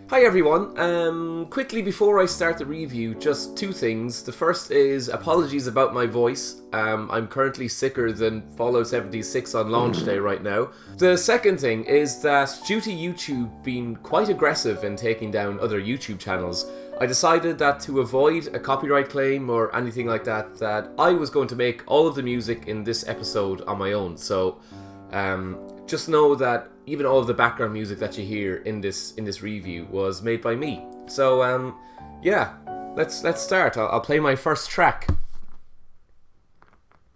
Hi everyone, quickly before I start the review, just two things. The first is apologies about my voice. I'm currently sicker than Fallout 76 on launch day right now. The second thing is that due to YouTube being quite aggressive in taking down other YouTube channels, I decided that to avoid a copyright claim or anything like that, that I was going to make all of the music in this episode on my own. So, just know that even all of the background music that you hear in this review was made by me. So yeah, let's start. I'll play my first track.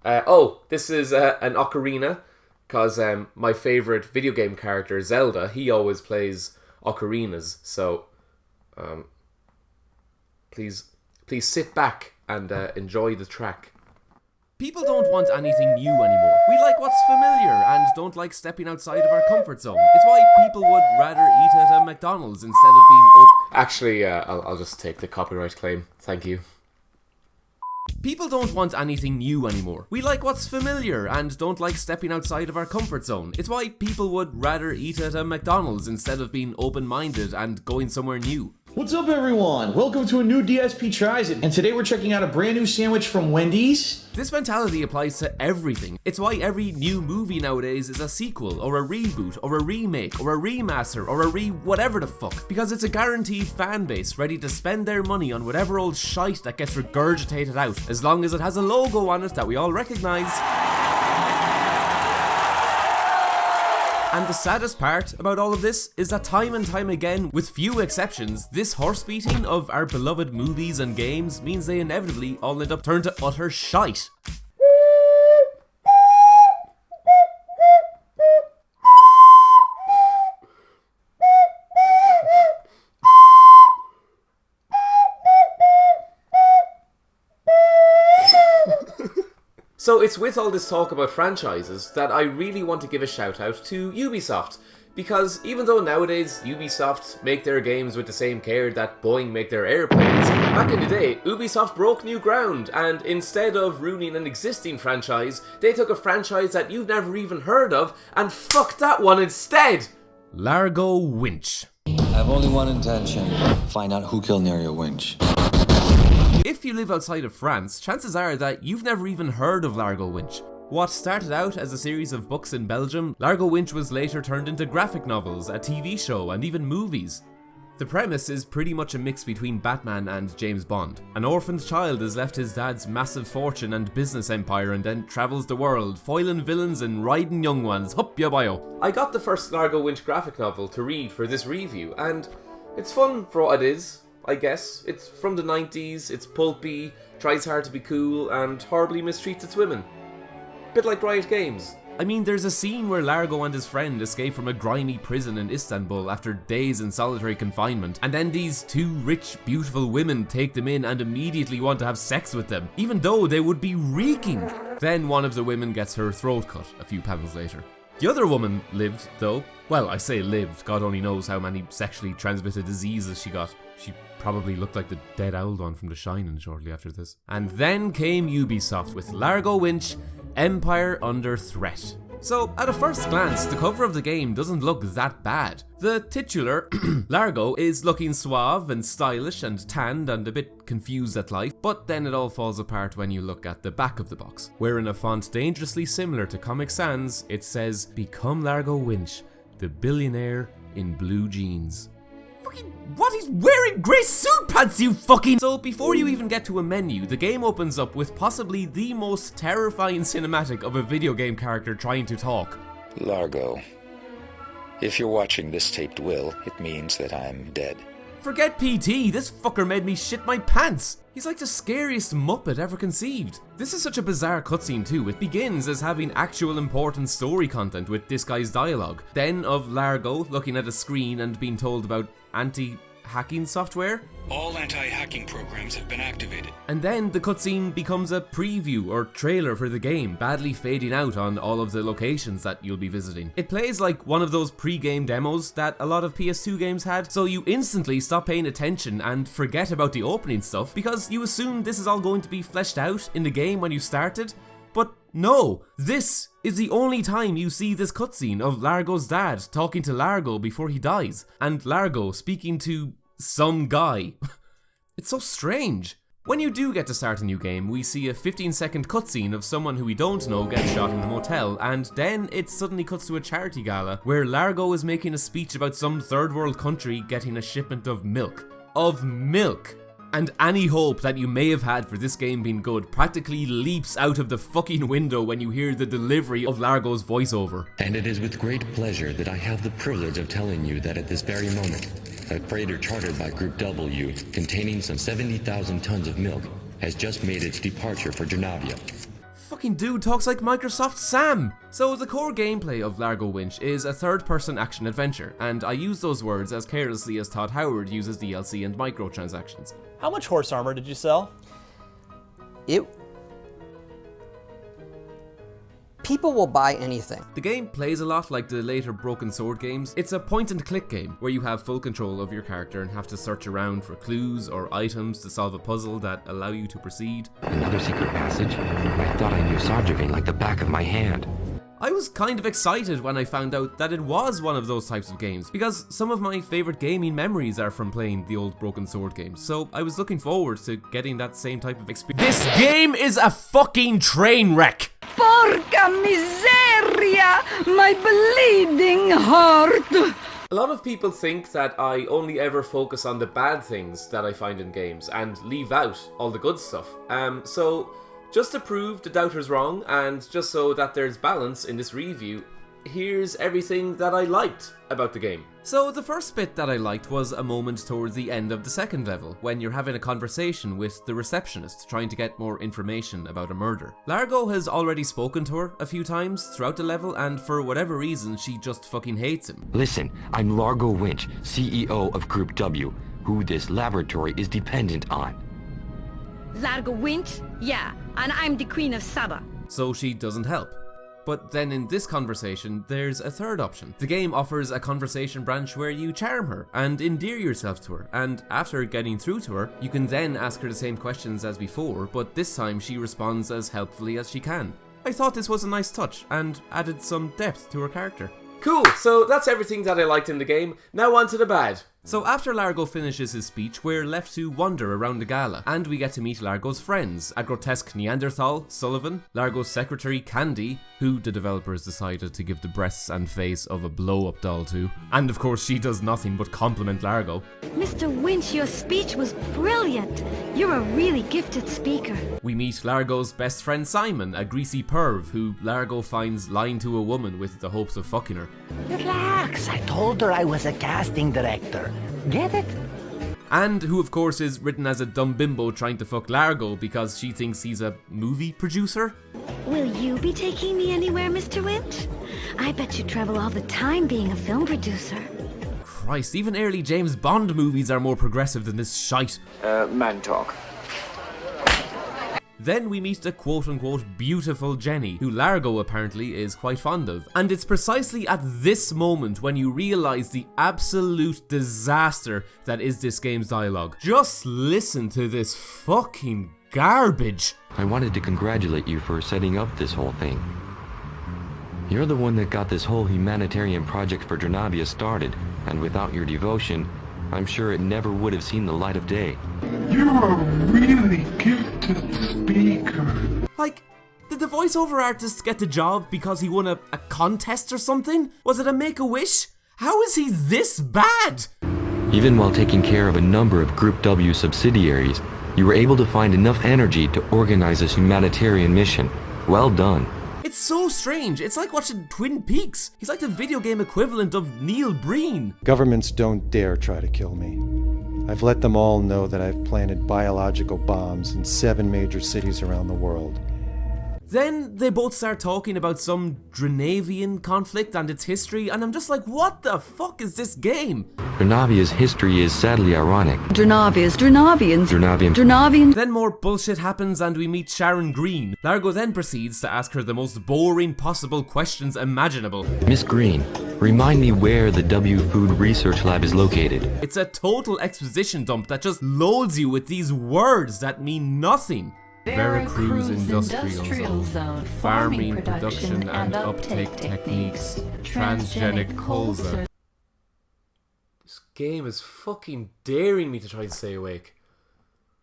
This is an ocarina, because my favorite video game character Zelda, he always plays ocarinas. So please sit back and enjoy the track. People don't want anything new anymore. We like what's familiar and don't like stepping outside of our comfort zone. It's why people would rather eat at a McDonald's instead of being Actually, I'll just take the copyright claim. Thank you. People don't want anything new anymore. We like what's familiar and don't like stepping outside of our comfort zone. It's why people would rather eat at a McDonald's instead of being open-minded and going somewhere new. What's up everyone? Welcome to a new DSP Tries It, and today we're checking out a brand new sandwich from Wendy's. This mentality applies to everything. It's why every new movie nowadays is a sequel, or a reboot, or a remake, or a remaster, or a whatever the fuck. Because it's a guaranteed fan base ready to spend their money on whatever old shite that gets regurgitated out, as long as it has a logo on it that we all recognise. And the saddest part about all of this is that time and time again, with few exceptions, this horse beating of our beloved movies and games means they inevitably all end up turned to utter shite. So it's with all this talk about franchises that I really want to give a shout out to Ubisoft, because even though nowadays Ubisoft make their games with the same care that Boeing make their airplanes, back in the day Ubisoft broke new ground, and instead of ruining an existing franchise, they took a franchise that you've never even heard of and fucked that one instead! Largo Winch. I have only one intention: find out who killed Largo Winch. If you live outside of France, chances are that you've never even heard of Largo Winch. What started out as a series of books in Belgium, Largo Winch was later turned into graphic novels, a TV show, and even movies. The premise is pretty much a mix between Batman and James Bond. An orphaned child has left his dad's massive fortune and business empire and then travels the world, foiling villains and riding young ones. Hup ya bio. I got the first Largo Winch graphic novel to read for this review, and it's fun for what it is. I guess. It's from the 90s, it's pulpy, tries hard to be cool, and horribly mistreats its women. Bit like Riot Games. I mean, there's a scene where Largo and his friend escape from a grimy prison in Istanbul after days in solitary confinement, and then these two rich, beautiful women take them in and immediately want to have sex with them, even though they would be reeking. Then one of the women gets her throat cut a few panels later. The other woman lived, though. Well, I say lived, God only knows how many sexually transmitted diseases she got. She probably looked like the dead owl one from The Shining shortly after this. And then came Ubisoft with Largo Winch, Empire Under Threat. So, at a first glance, the cover of the game doesn't look that bad. The titular, Largo, is looking suave and stylish and tanned and a bit confused at life, but then it all falls apart when you look at the back of the box, where in a font dangerously similar to Comic Sans, it says, "Become Largo Winch, the billionaire in blue jeans." What? He's wearing grey suit pants, you fucking... So before you even get to a menu, the game opens up with possibly the most terrifying cinematic of a video game character trying to talk. Largo, if you're watching this taped will, it means that I'm dead. Forget PT, this fucker made me shit my pants. He's like the scariest Muppet ever conceived. This is such a bizarre cutscene too. It begins as having actual important story content with this guy's dialogue. Then of Largo looking at a screen and being told about anti-hacking software. All anti-hacking programs have been activated. And then the cutscene becomes a preview or trailer for the game, badly fading out on all of the locations that you'll be visiting. It plays like one of those pre-game demos that a lot of PS2 games had, so you instantly stop paying attention and forget about the opening stuff because you assume this is all going to be fleshed out in the game when you started. But No, this is the only time you see this cutscene of Largo's dad talking to Largo before he dies, and Largo speaking to some guy. It's so strange. When you do get to start a new game, we see a 15-second cutscene of someone who we don't know gets shot in a motel, and then it suddenly cuts to a charity gala where Largo is making a speech about some third world country getting a shipment of milk. Of milk! And any hope that you may have had for this game being good practically leaps out of the fucking window when you hear the delivery of Largo's voiceover. And it is with great pleasure that I have the privilege of telling you that at this very moment, a freighter chartered by Group W, containing some 70,000 tons of milk, has just made its departure for Janavia. Fucking dude talks like Microsoft Sam! So the core gameplay of Largo Winch is a third-person action adventure, and I use those words as carelessly as Todd Howard uses DLC and microtransactions. How much horse armor did you sell? People will buy anything. The game plays a lot like the later Broken Sword games. It's a point-and-click game where you have full control of your character and have to search around for clues or items to solve a puzzle that allow you to proceed. Another secret passage? I thought I knew Sarjevane like the back of my hand. I was kind of excited when I found out that it was one of those types of games, because some of my favourite gaming memories are from playing the old Broken Sword games, so I was looking forward to getting that same type of experience. This game is a fucking train wreck! Porca miseria! My bleeding heart! A lot of people think that I only ever focus on the bad things that I find in games and leave out all the good stuff. So just to prove the doubters wrong, and just so that there's balance in this review, here's everything that I liked about the game. So the first bit that I liked was a moment towards the end of the second level, when you're having a conversation with the receptionist trying to get more information about a murder. Largo has already spoken to her a few times throughout the level, and for whatever reason she just fucking hates him. Listen, I'm Largo Winch, CEO of Group W, who this laboratory is dependent on. Largo Winch? Yeah, and I'm the Queen of Saba. So she doesn't help. But then in this conversation, there's a third option. The game offers a conversation branch where you charm her and endear yourself to her, and after getting through to her, you can then ask her the same questions as before, but this time she responds as helpfully as she can. I thought this was a nice touch, and added some depth to her character. Cool, so that's everything that I liked in the game. Now on to the bad. So after Largo finishes his speech, we're left to wander around the gala, and we get to meet Largo's friends, a grotesque Neanderthal, Sullivan, Largo's secretary, Candy, who the developers decided to give the breasts and face of a blow-up doll to, and of course she does nothing but compliment Largo. Mr. Winch, your speech was brilliant. You're a really gifted speaker. We meet Largo's best friend Simon, a greasy perv who Largo finds lying to a woman with the hopes of fucking her. Relax, I told her I was a casting director. Get it? And who of course is written as a dumb bimbo trying to fuck Largo because she thinks he's a movie producer. Will you be taking me anywhere, Mr. Winch? I bet you travel all the time being a film producer. Christ, even early James Bond movies are more progressive than this shite. Man talk. Then we meet the quote-unquote beautiful Jenny, who Largo apparently is quite fond of. And it's precisely at this moment when you realise the absolute disaster that is this game's dialogue. Just listen to this fucking garbage. I wanted to congratulate you for setting up this whole thing. You're the one that got this whole humanitarian project for Janavia started, and without your devotion, I'm sure it never would have seen the light of day. You're a really gifted speaker. Like, did the voiceover artist get the job because he won a contest or something? Was it a Make-A-Wish? How is he this bad? Even while taking care of a number of Group W subsidiaries, you were able to find enough energy to organize this humanitarian mission. Well done. It's so strange. It's like watching Twin Peaks. He's like the video game equivalent of Neil Breen. Governments don't dare try to kill me. I've let them all know that I've planted biological bombs in 7 major cities around the world. Then they both start talking about some Drenavian conflict and its history, and I'm just like, what the fuck is this game? Drenavia's history is sadly ironic. Drenavian. Then more bullshit happens and we meet Sharon Green. Largo then proceeds to ask her the most boring possible questions imaginable. Miss Green, remind me where the W Food Research Lab is located. It's a total exposition dump that just loads you with these words that mean nothing. Veracruz Industrial Zone, farming, production and uptake techniques, transgenic colza. This game is fucking daring me to try to stay awake.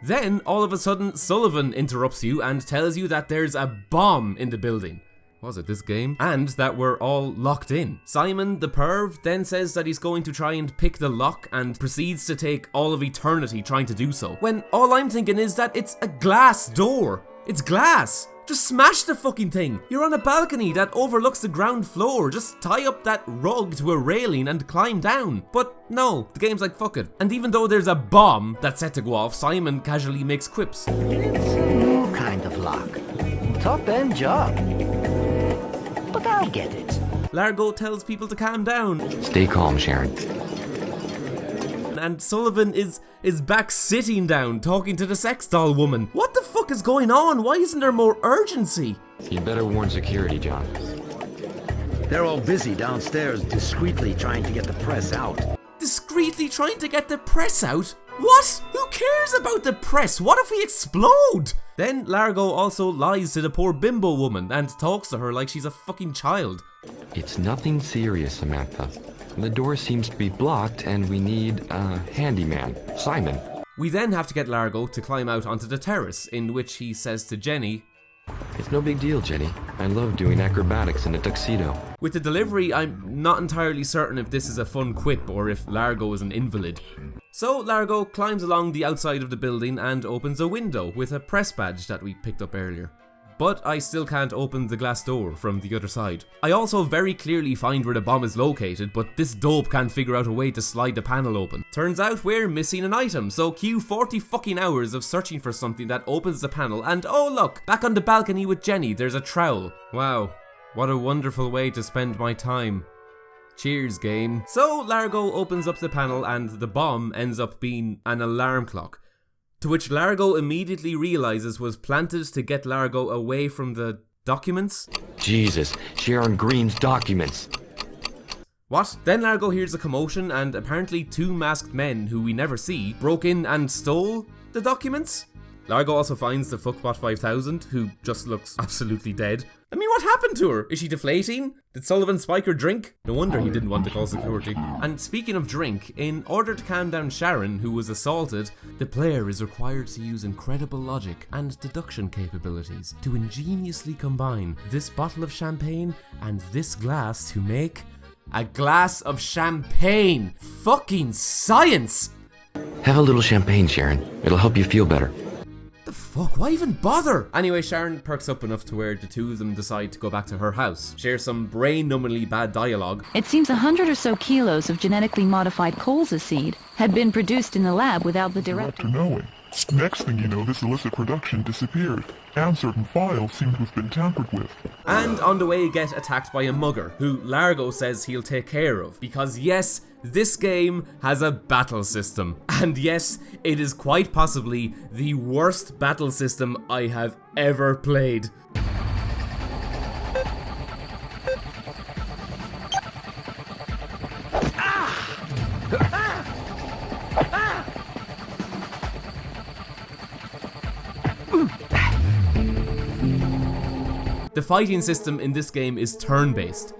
Then, all of a sudden, Sullivan interrupts you and tells you that there's a bomb in the building. Was it this game? And that we're all locked in. Simon, the perv, then says that he's going to try and pick the lock and proceeds to take all of eternity trying to do so. When all I'm thinking is that it's a glass door. It's glass. Just smash the fucking thing. You're on a balcony that overlooks the ground floor. Just tie up that rug to a railing and climb down. But no, the game's like fuck it. And even though there's a bomb that's set to go off, Simon casually makes quips. It's a new kind of lock. Top-end job. But I'll get it. Largo tells people to calm down. Stay calm, Sharon. And Sullivan is back sitting down talking to the sex doll woman. What the fuck is going on? Why isn't there more urgency? You better warn security, John. They're all busy downstairs discreetly trying to get the press out. Discreetly trying to get the press out? What? Who cares about the press? What if we explode? Then Largo also lies to the poor bimbo woman and talks to her like she's a fucking child. It's nothing serious, Samantha. The door seems to be blocked and we need a handyman, Simon. We then have to get Largo to climb out onto the terrace, in which he says to Jenny, "It's no big deal, Jenny. I love doing acrobatics in a tuxedo." With the delivery, I'm not entirely certain if this is a fun quip or if Largo is an invalid. So Largo climbs along the outside of the building and opens a window with a press badge that we picked up earlier. But I still can't open the glass door from the other side. I also very clearly find where the bomb is located, but this dope can't figure out a way to slide the panel open. Turns out we're missing an item, so cue 40 fucking hours of searching for something that opens the panel, and oh look, back on the balcony with Jenny, there's a trowel. Wow, what a wonderful way to spend my time. Cheers, game. So Largo opens up the panel and the bomb ends up being an alarm clock, to which Largo immediately realizes was planted to get Largo away from the documents. Jesus, Sharon Green's documents. What? Then Largo hears a commotion and apparently two masked men who we never see broke in and stole the documents. Largo also finds the Fuckbot 5000, who just looks absolutely dead. I mean, what happened to her? Is she deflating? Did Sullivan spike her drink? No wonder he didn't want to call security. And speaking of drink, in order to calm down Sharon, who was assaulted, the player is required to use incredible logic and deduction capabilities to ingeniously combine this bottle of champagne and this glass to make a glass of champagne. Fucking science! Have a little champagne, Sharon. It'll help you feel better. The fuck? Why even bother? Anyway, Sharon perks up enough to where the two of them decide to go back to her house, share some brain-numbingly bad dialogue. It seems 100 or so kilos of genetically modified colza seed had been produced in the lab without the director knowing. Next thing you know, this illicit production disappeared, and certain files seem to have been tampered with. And on the way get attacked by a mugger, who Largo says he'll take care of, because yes, this game has a battle system. And yes, it is quite possibly the worst battle system I have ever played. The fighting system in this game is turn-based.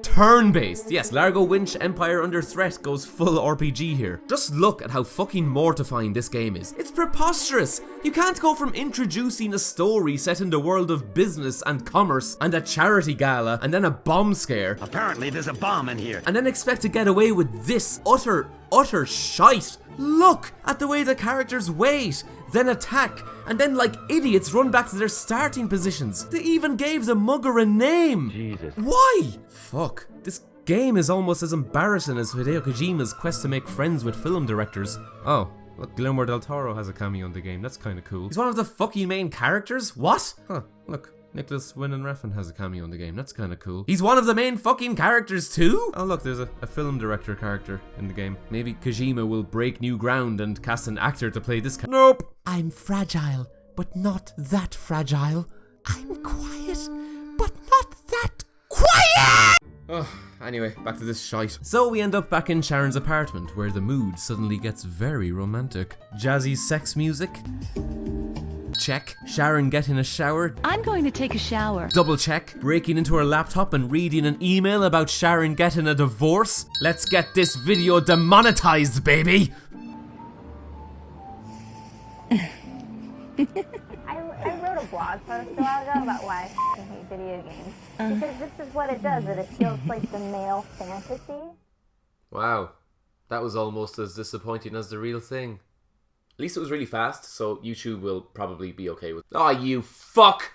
Turn-based! Yes, Largo Winch Empire Under Threat goes full RPG here. Just look at how fucking mortifying this game is. It's preposterous! You can't go from introducing a story set in the world of business and commerce and a charity gala and then a bomb scare. Apparently there's a bomb in here. And then expect to get away with this utter shite. Look at the way the characters wait, then attack, and then like idiots run back to their starting positions. They even gave the mugger a name. Jesus. Why? Fuck. This game is almost as embarrassing as Hideo Kojima's quest to make friends with film directors. Oh, look, Guillermo del Toro has a cameo in the game. That's kind of cool. He's one of the fucking main characters? What? Huh, look. Nicholas Winding Refn has a cameo in the game. That's kind of cool. He's one of the main fucking characters too? Oh look, there's a film director character in the game. Maybe Kojima will break new ground and cast an actor to play this Nope! I'm fragile, but not that fragile. I'm quiet, but not that quiet! Ugh, anyway, back to this shite. So we end up back in Sharon's apartment, where the mood suddenly gets very romantic. Jazzy sex music. Check. Sharon getting a shower. I'm going to take a shower. Double check. Breaking into her laptop and reading an email about Sharon getting a divorce. Let's get this video demonetized, baby! I wrote a blog post a while ago about why I hate video games. Because this is what it does. It appeals to like the male fantasy. Wow. That was almost as disappointing as the real thing. At least it was really fast, so YouTube will probably be okay with it. Aw, you fuck!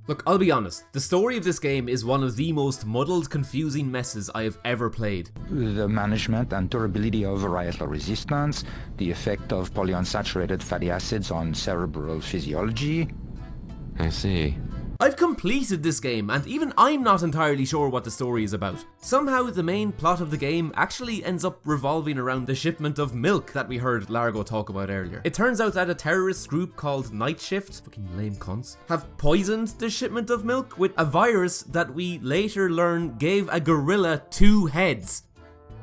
Look, I'll be honest. The story of this game is one of the most muddled, confusing messes I have ever played. The management and durability of varietal resistance, the effect of polyunsaturated fatty acids on cerebral physiology. I see. I've completed this game, and even I'm not entirely sure what the story is about. Somehow the main plot of the game actually ends up revolving around the shipment of milk that we heard Largo talk about earlier. It turns out that a terrorist group called Night Shift, fucking lame cunts, have poisoned the shipment of milk with a virus that we later learn gave a gorilla 2 heads.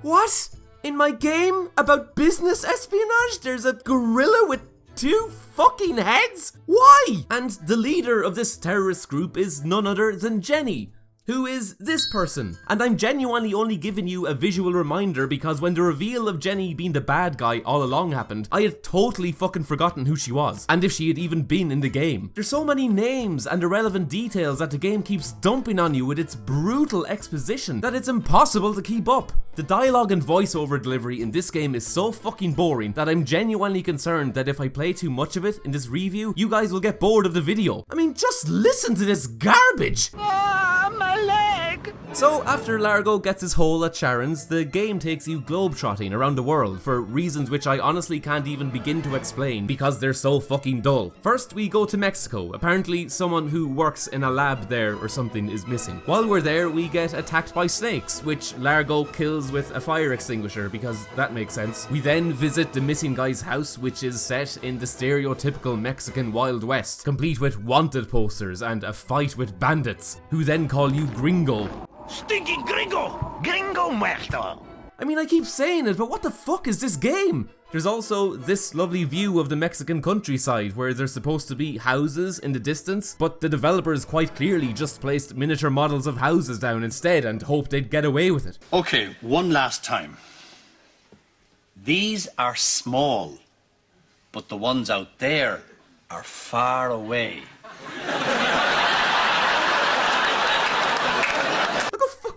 What? In my game about business espionage, there's a gorilla with 2 fucking heads? Why? And the leader of this terrorist group is none other than Jenny, who is this person. And I'm genuinely only giving you a visual reminder because when the reveal of Jenny being the bad guy all along happened, I had totally fucking forgotten who she was, and if she had even been in the game. There's so many names and irrelevant details that the game keeps dumping on you with its brutal exposition that it's impossible to keep up. The dialogue and voiceover delivery in this game is so fucking boring that I'm genuinely concerned that if I play too much of it in this review, you guys will get bored of the video. I mean, just listen to this garbage! My leg! So, after Largo gets his hole at Sharon's, the game takes you globetrotting around the world for reasons which I honestly can't even begin to explain because they're so fucking dull. First, we go to Mexico. Apparently, someone who works in a lab there or something is missing. While we're there, we get attacked by snakes, which Largo kills with a fire extinguisher because that makes sense. We then visit the missing guy's house, which is set in the stereotypical Mexican Wild West, complete with wanted posters and a fight with bandits, who then call you Gringo. Stinking gringo! Gringo muerto! I mean, I keep saying it, but what the fuck is this game? There's also this lovely view of the Mexican countryside where there's supposed to be houses in the distance, but the developers quite clearly just placed miniature models of houses down instead and hoped they'd get away with it. Okay, one last time. These are small, but the ones out there are far away.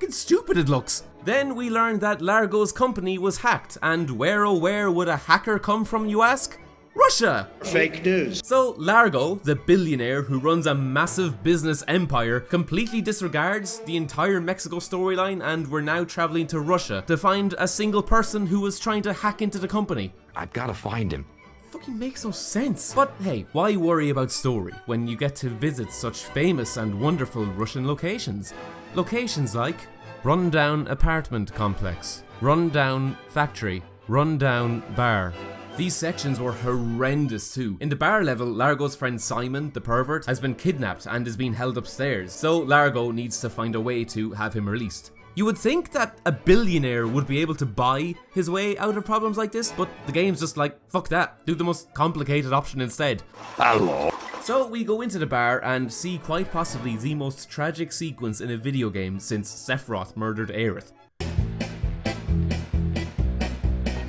Stupid it looks. Then we learned that Largo's company was hacked, and where oh where would a hacker come from, you ask? Russia! Fake news. So Largo, the billionaire who runs a massive business empire, completely disregards the entire Mexico storyline, and we're now traveling to Russia to find a single person who was trying to hack into the company. I've gotta find him. Fucking makes no sense. But hey, why worry about story when you get to visit such famous and wonderful Russian locations? Locations like rundown apartment complex, rundown factory, rundown bar. These sections were horrendous too. In the bar level, Largo's friend Simon, the pervert, has been kidnapped and is being held upstairs, so Largo needs to find a way to have him released. You would think that a billionaire would be able to buy his way out of problems like this, but the game's just like, fuck that, do the most complicated option instead. Hello. So we go into the bar and see quite possibly the most tragic sequence in a video game since Sephiroth murdered Aerith.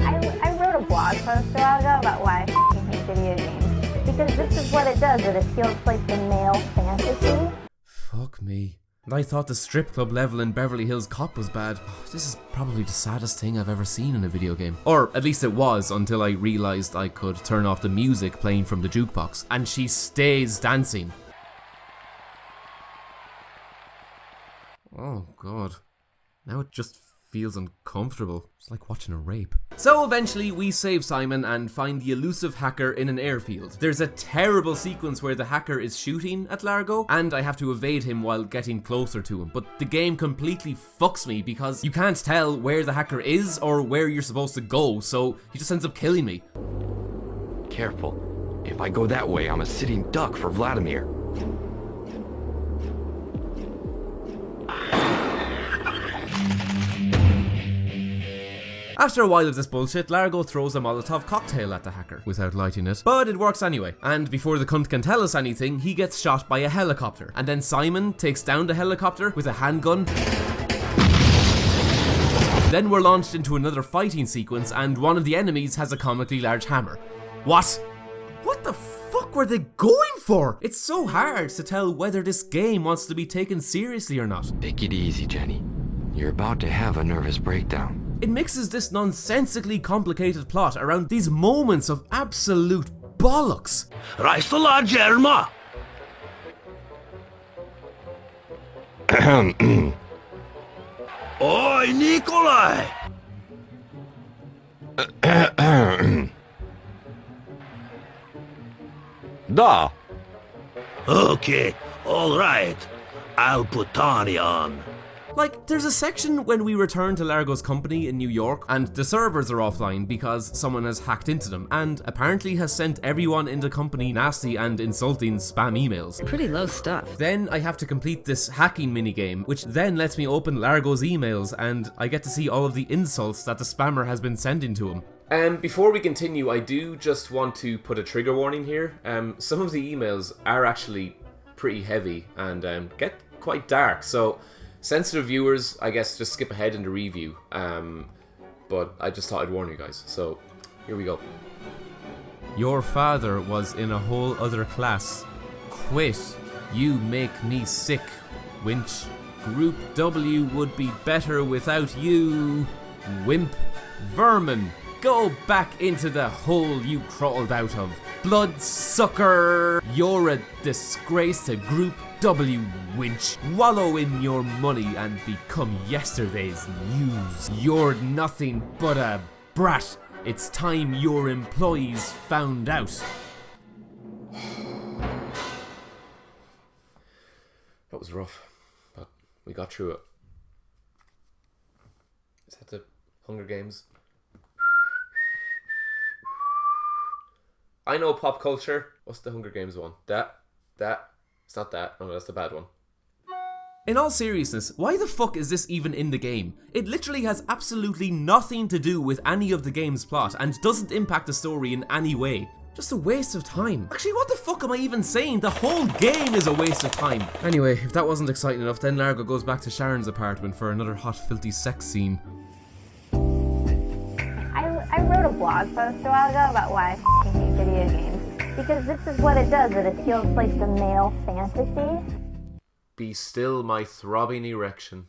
I wrote a blog post a while ago about why I hate video games. Because this is what it does. It appeals to like the male fantasy. Fuck me. And I thought the strip club level in Beverly Hills Cop was bad. This is probably the saddest thing I've ever seen in a video game. Or at least it was until I realised I could turn off the music playing from the jukebox. And she stays dancing. Oh god. Now it just feels uncomfortable. It's like watching a rape. So eventually we save Simon and find the elusive hacker in an airfield. There's a terrible sequence where the hacker is shooting at Largo and I have to evade him while getting closer to him. But the game completely fucks me because you can't tell where the hacker is or where you're supposed to go, so he just ends up killing me. Careful. If I go that way, I'm a sitting duck for Vladimir. After a while of this bullshit, Largo throws a Molotov cocktail at the hacker without lighting it, but it works anyway. And before the cunt can tell us anything, he gets shot by a helicopter. And then Simon takes down the helicopter with a handgun. Then we're launched into another fighting sequence, and one of the enemies has a comically large hammer. What? What the fuck were they going for? It's so hard to tell whether this game wants to be taken seriously or not. Take it easy, Jenny. You're about to have a nervous breakdown. It mixes this nonsensically complicated plot around these moments of absolute bollocks. Rajstola Germa! Oi, Nikolai! Da! Okay, alright. I'll put Tawny on. Like, there's a section when we return to Largo's company in New York and the servers are offline because someone has hacked into them and apparently has sent everyone in the company nasty and insulting spam emails. Pretty low stuff. Then I have to complete this hacking minigame, which then lets me open Largo's emails and I get to see all of the insults that the spammer has been sending to him. Before we continue, I do just want to put a trigger warning here. Some of the emails are actually pretty heavy and get quite dark, so sensitive viewers, I guess, just skip ahead in the review. But I just thought I'd warn you guys, so here we go. Your father was in a whole other class. Quit. You make me sick, Winch. Group W would be better without you. Wimp. Vermin. Go back into the hole you crawled out of. Bloodsucker! You're a disgrace to Group W, Winch. Wallow in your money and become yesterday's news. You're nothing but a brat. It's time your employees found out. That was rough, but we got through it. Is that the Hunger Games? I know pop culture. What's the Hunger Games one? That. It's not that. Oh, no, that's the bad one. In all seriousness, why the fuck is this even in the game? It literally has absolutely nothing to do with any of the game's plot and doesn't impact the story in any way. Just a waste of time. Actually, what the fuck am I even saying? The whole game is a waste of time. Anyway, if that wasn't exciting enough, then Largo goes back to Sharon's apartment for another hot, filthy sex scene. I wrote a blog post a while ago about why I hate video games. Because this is what it does. It appeals like the male fantasy. Be still my throbbing erection.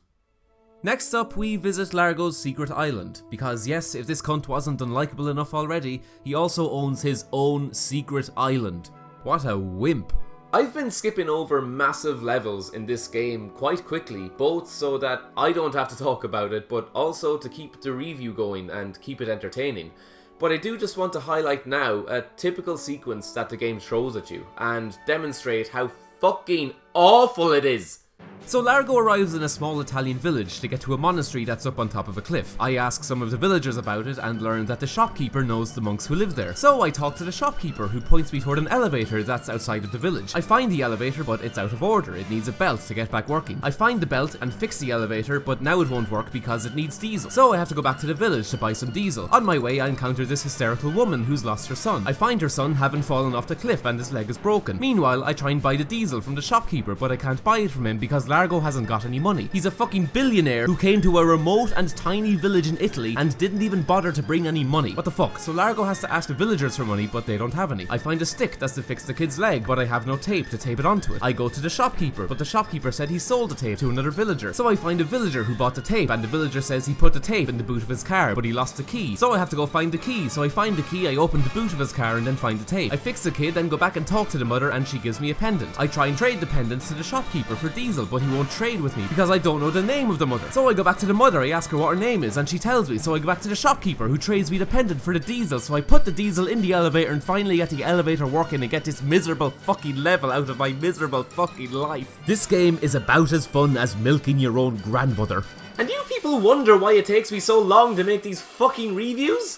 Next up, we visit Largo's secret island. Because yes, if this cunt wasn't unlikable enough already, he also owns his own secret island. What a wimp. I've been skipping over massive levels in this game quite quickly, both so that I don't have to talk about it, but also to keep the review going and keep it entertaining. But I do just want to highlight now a typical sequence that the game throws at you, and demonstrate how fucking awful it is. So Largo arrives in a small Italian village to get to a monastery that's up on top of a cliff. I ask some of the villagers about it and learn that the shopkeeper knows the monks who live there. So I talk to the shopkeeper who points me toward an elevator that's outside of the village. I find the elevator but it's out of order, it needs a belt to get back working. I find the belt and fix the elevator but now it won't work because it needs diesel. So I have to go back to the village to buy some diesel. On my way I encounter this hysterical woman who's lost her son. I find her son having fallen off the cliff and his leg is broken. Meanwhile I try and buy the diesel from the shopkeeper but I can't buy it from him because Largo hasn't got any money. He's a fucking billionaire who came to a remote and tiny village in Italy and didn't even bother to bring any money. What the fuck? So Largo has to ask the villagers for money but they don't have any. I find a stick that's to fix the kid's leg but I have no tape to tape it onto it. I go to the shopkeeper but the shopkeeper said he sold the tape to another villager. So I find a villager who bought the tape and the villager says he put the tape in the boot of his car but he lost the key. So I have to go find the key. So I find the key, I open the boot of his car and then find the tape. I fix the kid, then go back and talk to the mother and she gives me a pendant. I try and trade the pendants to the shopkeeper for diesel but he won't trade with me because I don't know the name of the mother. So I go back to the mother, I ask her what her name is and she tells me. So I go back to the shopkeeper who trades me the pendant for the diesel. So I put the diesel in the elevator and finally get the elevator working and get this miserable fucking level out of my miserable fucking life. This game is about as fun as milking your own grandmother. And you people wonder why it takes me so long to make these fucking reviews?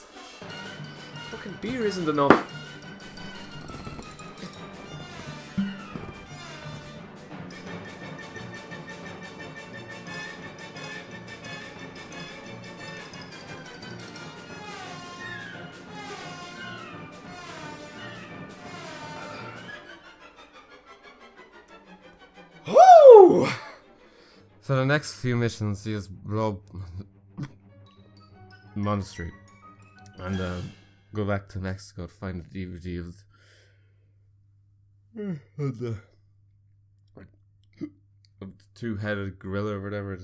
Fucking beer isn't enough. No! So the next few missions see us blow up monastery and go back to Mexico to find a DVD of the two-headed gorilla or whatever.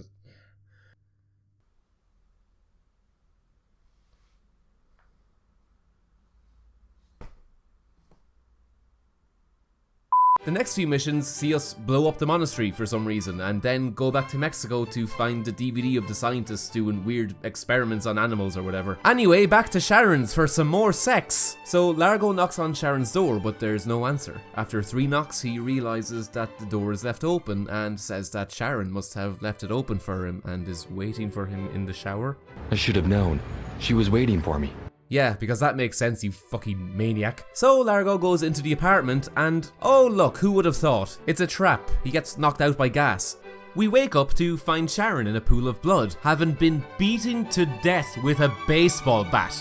The next few missions see us blow up the monastery for some reason, and then go back to Mexico to find the DVD of the scientists doing weird experiments on animals or whatever. Anyway, back to Sharon's for some more sex. So Largo knocks on Sharon's door, but there's no answer. After 3 knocks, he realizes that the door is left open and says that Sharon must have left it open for him and is waiting for him in the shower. I should have known. She was waiting for me. Yeah, because that makes sense, you fucking maniac. So Largo goes into the apartment and, oh look, who would have thought? It's a trap. He gets knocked out by gas. We wake up to find Sharon in a pool of blood, having been beaten to death with a baseball bat.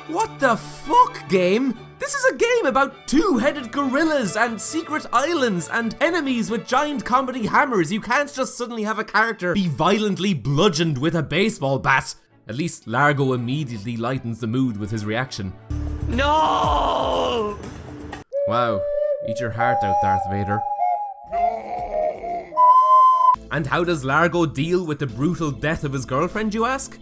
What the fuck, game? This is a game about two-headed gorillas and secret islands and enemies with giant comedy hammers. You can't just suddenly have a character be violently bludgeoned with a baseball bat. At least Largo immediately lightens the mood with his reaction. No! Wow, eat your heart out, Darth Vader. No! And how does Largo deal with the brutal death of his girlfriend, you ask?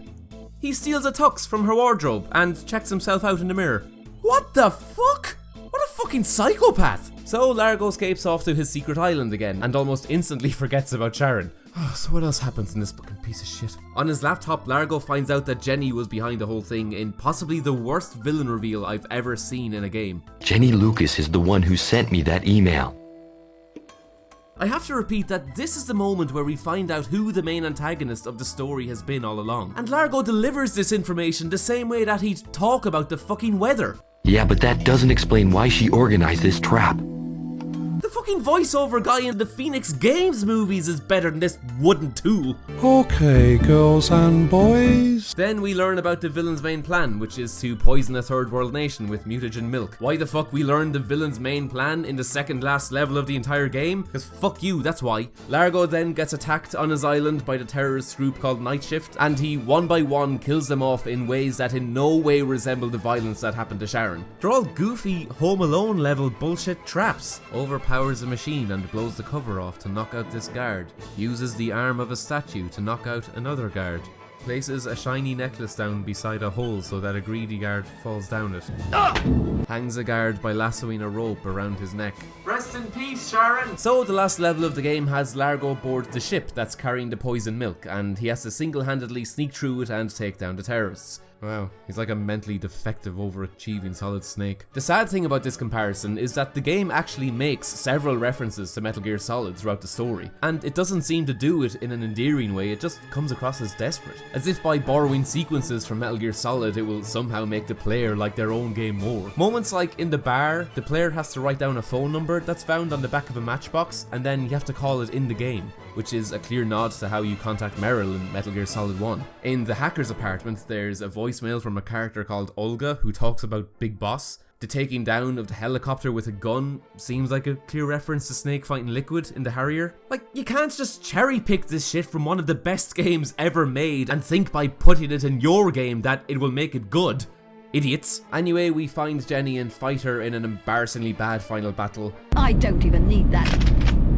He steals a tux from her wardrobe and checks himself out in the mirror. What the fuck? What a fucking psychopath! So Largo escapes off to his secret island again and almost instantly forgets about Sharon. So what else happens in this fucking piece of shit? On his laptop, Largo finds out that Jenny was behind the whole thing in possibly the worst villain reveal I've ever seen in a game. Jenny Lucas is the one who sent me that email. I have to repeat that this is the moment where we find out who the main antagonist of the story has been all along. And Largo delivers this information the same way that he'd talk about the fucking weather. Yeah, but that doesn't explain why she organized this trap. The fucking voiceover guy in the Phoenix Games movies is better than this wooden tool. Okay, girls and boys. Then we learn about the villain's main plan, which is to poison a third world nation with mutagen milk. Why the fuck we learned the villain's main plan in the second last level of the entire game? Because fuck you, that's why. Largo then gets attacked on his island by the terrorist group called Night Shift, and he one by one kills them off in ways that in no way resemble the violence that happened to Sharon. They're all goofy Home Alone level bullshit traps. Overpowers a machine and blows the cover off to knock out this guard. Uses the arm of a statue to knock out another guard. Places a shiny necklace down beside a hole so that a greedy guard falls down it. Hangs a guard by lassoing a rope around his neck. Rest in peace, Sharon! So the last level of the game has Largo board the ship that's carrying the poison milk, and he has to single-handedly sneak through it and take down the terrorists. Wow, he's like a mentally defective, overachieving Solid Snake. The sad thing about this comparison is that the game actually makes several references to Metal Gear Solid throughout the story, and it doesn't seem to do it in an endearing way, it just comes across as desperate. As if by borrowing sequences from Metal Gear Solid, it will somehow make the player like their own game more. Moments like in the bar, the player has to write down a phone number that's found on the back of a matchbox, and then you have to call it in the game, which is a clear nod to how you contact Meryl in Metal Gear Solid 1. In the hacker's apartment, there's a voicemail from a character called Olga who talks about Big Boss. The taking down of the helicopter with a gun seems like a clear reference to Snake fighting Liquid in the Harrier. Like, you can't just cherry pick this shit from one of the best games ever made and think by putting it in your game that it will make it good. Idiots. Anyway, we find Jenny and fight her in an embarrassingly bad final battle. I don't even need that.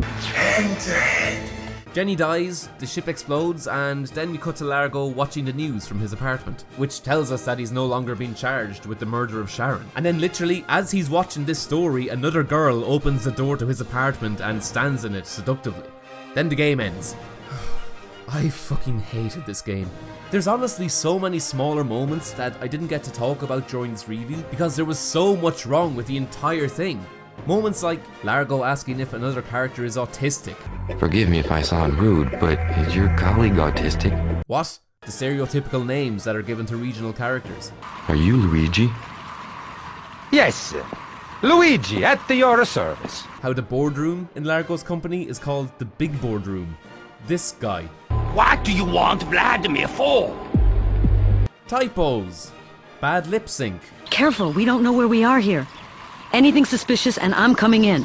Hand to hand. Jenny dies, the ship explodes, and then we cut to Largo watching the news from his apartment, which tells us that he's no longer being charged with the murder of Sharon. And then literally, as he's watching this story, another girl opens the door to his apartment and stands in it seductively. Then the game ends. I fucking hated this game. There's honestly so many smaller moments that I didn't get to talk about during this review because there was so much wrong with the entire thing. Moments like Largo asking if another character is autistic. Forgive me if I sound rude, but is your colleague autistic? What? The stereotypical names that are given to regional characters. Are you Luigi? Yes, Luigi, at your service. How the boardroom in Largo's company is called the Big Boardroom. This guy. What do you want Vladimir for? Typos. Bad lip sync. Careful, we don't know where we are here. Anything suspicious and I'm coming in.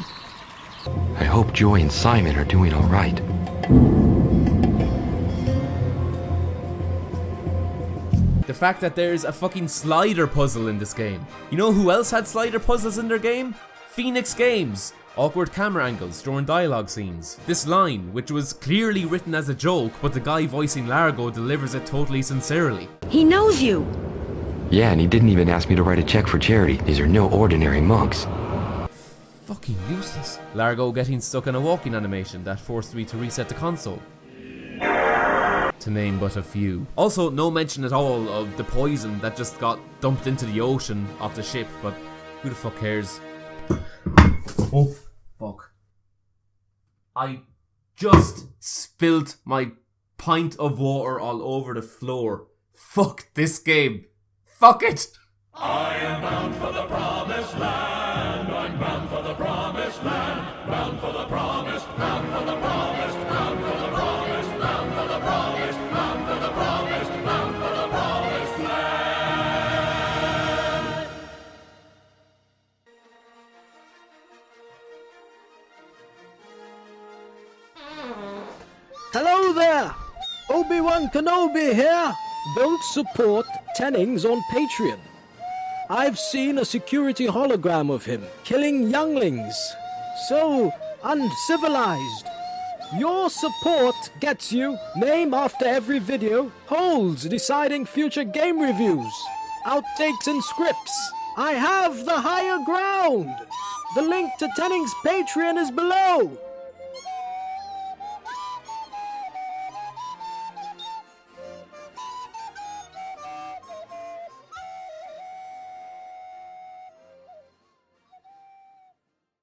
I hope Joy and Simon are doing alright. The fact that there's a fucking slider puzzle in this game. You know who else had slider puzzles in their game? Phoenix Games. Awkward camera angles during dialogue scenes. This line, which was clearly written as a joke, but the guy voicing Largo delivers it totally sincerely. He knows you. Yeah, and he didn't even ask me to write a check for charity. These are no ordinary monks. Fucking useless. Largo getting stuck in a walking animation that forced me to reset the console. To name but a few. Also, no mention at all of the poison that just got dumped into the ocean off the ship, but who the fuck cares? Oh, fuck. I just spilt my pint of water all over the floor. Fuck this game. Fuck it! I am bound for the promised land. I'm bound for the promised land. Bound for the promised, bound for the promised, bound for the promised, bound for the promised, bound for the promised, bound for the promised land. Hello there! Obi-Wan Kenobi here! Don't support Tennings on Patreon. I've seen a security hologram of him killing younglings. So uncivilized. Your support gets you name after every video, polls deciding future game reviews, outtakes and scripts. I have the higher ground. The link to Tennings' Patreon is below.